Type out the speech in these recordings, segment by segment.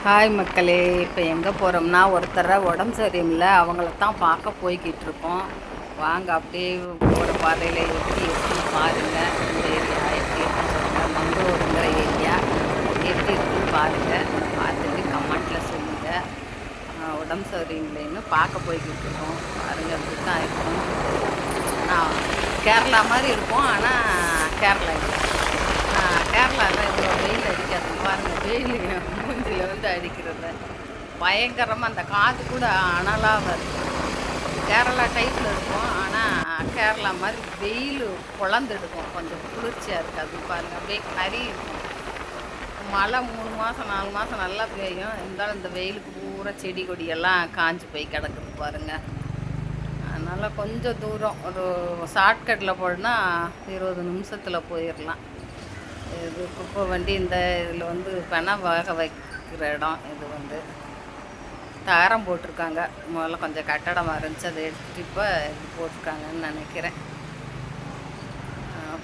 Hi மக்களே, இப்போ எங்கே போகிறோம்னா ஒருத்தரை உடம்பு சரியில்லை, அவங்கள தான் பார்க்க போய்கிட்டு இருக்கோம். வாங்க அப்படியே போகிற பாதையில் எப்படி இருக்குன்னு பாருங்கள். இந்த ஏரியா எப்படி இருக்குன்னு சொல்லுங்கள். மங்களூருங்கிற ஏரியா எப்படி இருக்குன்னு பாருங்கள். பார்த்துட்டு கமெண்ட்டில் சொல்லுங்கள். உடம்பு சரியில்லைன்னு பார்க்க போய்கிட்டு இருக்கோம். பாருங்கள், அப்படி தான் இருக்கும். ஆனால் கேரளா மாதிரி இருக்கும், ஆனால் கேரளா இல்லை. கேரளாவில் இவ்வளோ வெயில் அடிக்காது பாருங்கள். வெயில் மூஞ்சில் வந்து அடிக்கிறது பயங்கரமாக, அந்த காற்று கூட அனலாக வருது. கேரளா டைப்பில் இருக்கும், ஆனால் கேரளா மாதிரி வெயில் குழந்துடுக்கும். கொஞ்சம் குளிர்ச்சியாக இருக்காது பாருங்கள். அப்படியே கறி இருக்கும். மழை 3 மாதம் 4 மாதம் நல்லா பெய்யும். இருந்தாலும் இந்த வெயிலுக்கு பூரா செடி கொடியெல்லாம் காஞ்சி போய் கிடக்குது பாருங்கள். அதனால் கொஞ்சம் தூரம் ஒரு ஷார்ட்கட்டில் போனால் 20 நிமிஷத்தில் போயிடலாம். இது குப்பை வண்டி. இந்த இதில் வந்து பனை வேக வைக்கிற இடம். இது வந்து தகரம் போட்டிருக்காங்க. முதல்ல கொஞ்சம் கட்டடமாக இருந்துச்சு, அதை எடுத்துகிட்டு இப்போ இது போட்டிருக்காங்கன்னு நினைக்கிறேன்.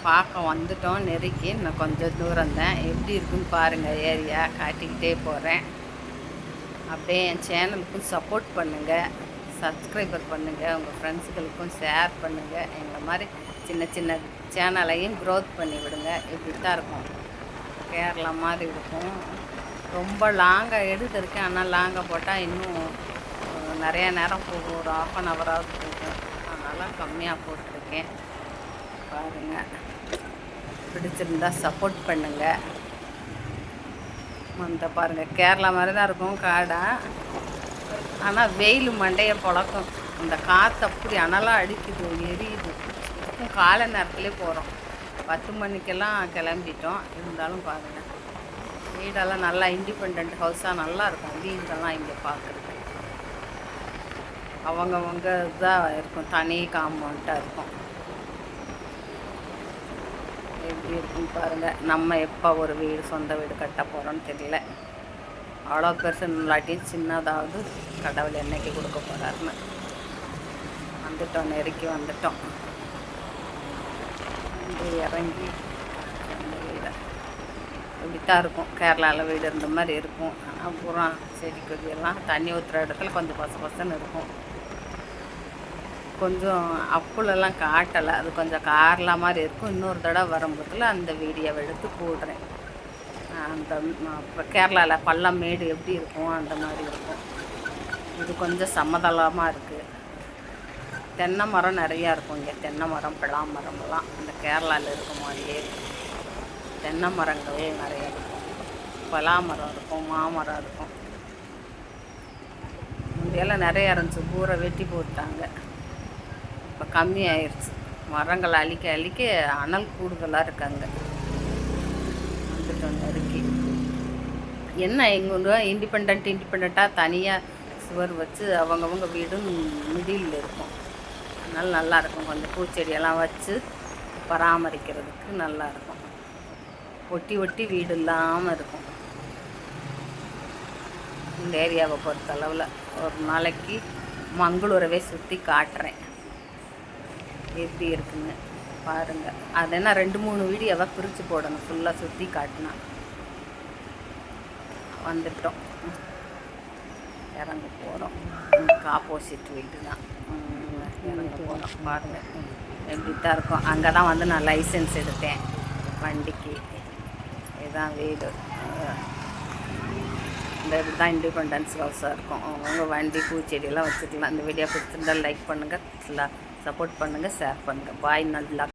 பார்க்க வந்துட்டோம் நெருக்கி. இன்னும் கொஞ்சம் தூரம் தான். எப்படி இருக்குன்னு பாருங்கள். ஏரியா காட்டிக்கிட்டே போகிறேன். அப்படியே என் சேனலுக்கும் சப்போர்ட் பண்ணுங்கள், சப்ஸ்கிரைபர் பண்ணுங்கள், உங்கள் ஃப்ரெண்ட்ஸுகளுக்கும் ஷேர் பண்ணுங்கள். எங்களை மாதிரி சின்ன சின்ன சேனலையும் க்ரோத் பண்ணி விடுங்க. இப்படி தான் இருக்கும். கேரளா மாதிரி இருக்கும். ரொம்ப லாங்காக எடுத்துருக்கேன், ஆனால் லாங்காக போட்டால் இன்னும் நிறையா நேரம் போகும். ஒரு 1/2 ஹவராவது போகும். அதனால் கம்மியாக போட்டிருக்கேன். பாருங்கள், பிடிச்சிருந்தா சப்போர்ட் பண்ணுங்கள். அந்த பாருங்கள், கேரளா மாதிரி தான் இருக்கும் காடை. ஆனால் வெயில் மண்டையை பொழக்கும். இந்த காற்று அப்படி அனலாக அடிக்குது, எரியுது. காலை நேரத்துலேயே போகிறோம். 10 மணிக்கெல்லாம் கிளம்பிட்டோம். இருந்தாலும் பாருங்கள், வீடெல்லாம் நல்லா இண்டிபெண்ட் ஹவுஸாக நல்லா இருக்கும். வீடெல்லாம் இங்கே பார்க்குறது அவங்கவங்க இதாக இருக்கும், தனி காம்பவுண்டாக இருக்கும். எப்படி இருக்குன்னு பாருங்கள். நம்ம எப்போ ஒரு வீடு, சொந்த வீடு கட்ட போகிறோன்னு தெரியல. அவ்வளோ பெருசு இல்லாட்டியும் சின்னதாவது கடவுள் என்னைக்கு கொடுக்க போகிறாருன்னு. வந்துட்டோம், நெருக்கி வந்துட்டோம். இறங்கி அந்த வீடை இப்படித்தான் இருக்கும். கேரளாவில் வீடு இருந்த மாதிரி இருக்கும். ஆனால் பூரா செடி கொடியெல்லாம் தண்ணி ஊற்றுற இடத்துல கொஞ்சம் பசன்னு இருக்கும். கொஞ்சம் அப்புலெல்லாம் காட்டலை, அது கொஞ்சம் காரலா மாதிரி இருக்கும். இன்னொரு தடவை வரும்போதில் அந்த வீடியோவை எடுத்து போடுறேன். அந்த இப்போ கேரளாவில் பள்ளம் மேடு எப்படி இருக்கும் அந்த மாதிரி இருக்கும். இது கொஞ்சம் சமதளமாக இருக்குது. தென்னை மரம் நிறையா இருக்கும் இங்கே. தென்னை மரம், பலா மரமெல்லாம் இந்த கேரளாவில் இருக்கும் மாதிரியே தென்னை மரங்களே நிறையா இருக்கும். பலா மரம் இருக்கும், மாமரம் இருக்கும். முந்தையெல்லாம் நிறையா இருந்துச்சு, பூரா வெட்டி போட்டாங்க. இப்போ கம்மி ஆயிடுச்சு. மரங்களை அழிக்க அழிக்க அனல் கூடுதலாக இருக்காங்க. வந்துட்டோம் நெருக்கி. என்ன எங்கே இண்டிபெண்ட்டாக தனியாக சுவர் வச்சு அவங்கவுங்க வீடும் மிடில் இருக்கும். அதனால் நல்லாயிருக்கும். கொஞ்சம் பூச்செடியெல்லாம் வச்சு பராமரிக்கிறதுக்கு நல்லாயிருக்கும். ஒட்டி ஒட்டி வீடு இல்லாமல் இருக்கும். இந்த ஏரியாவை பொறுத்தளவில் ஒரு நாளைக்கு மங்களூரவே சுற்றி காட்டுறேன் எப்படி இருக்குன்னு பாருங்கள். அது என்ன 2-3 வீடியோவை பிரித்து போடணும். ஃபுல்லாக சுற்றி காட்டினா. வந்துட்டோம், இறங்க போகிறோம். ஆப்போசிட் வீடு தான். இறங்க போகிறோம். பாருங்கள் எப்படி தான் இருக்கும். அங்கே தான் வந்து நான் லைசன்ஸ் எடுத்தேன் வண்டிக்கு. இதுதான் வீடு. இந்த இது தான் இண்டிபெண்டன்ஸ் ஹவுஸாக இருக்கும். அவங்க வண்டி, பூச்செடியெல்லாம் வச்சுக்கலாம். இந்த வீடியோ பிடிச்சிருந்தால் லைக் பண்ணுங்கள், சப்போர்ட் பண்ணுங்கள், ஷேர் பண்ணுங்கள். பாய். நல்லா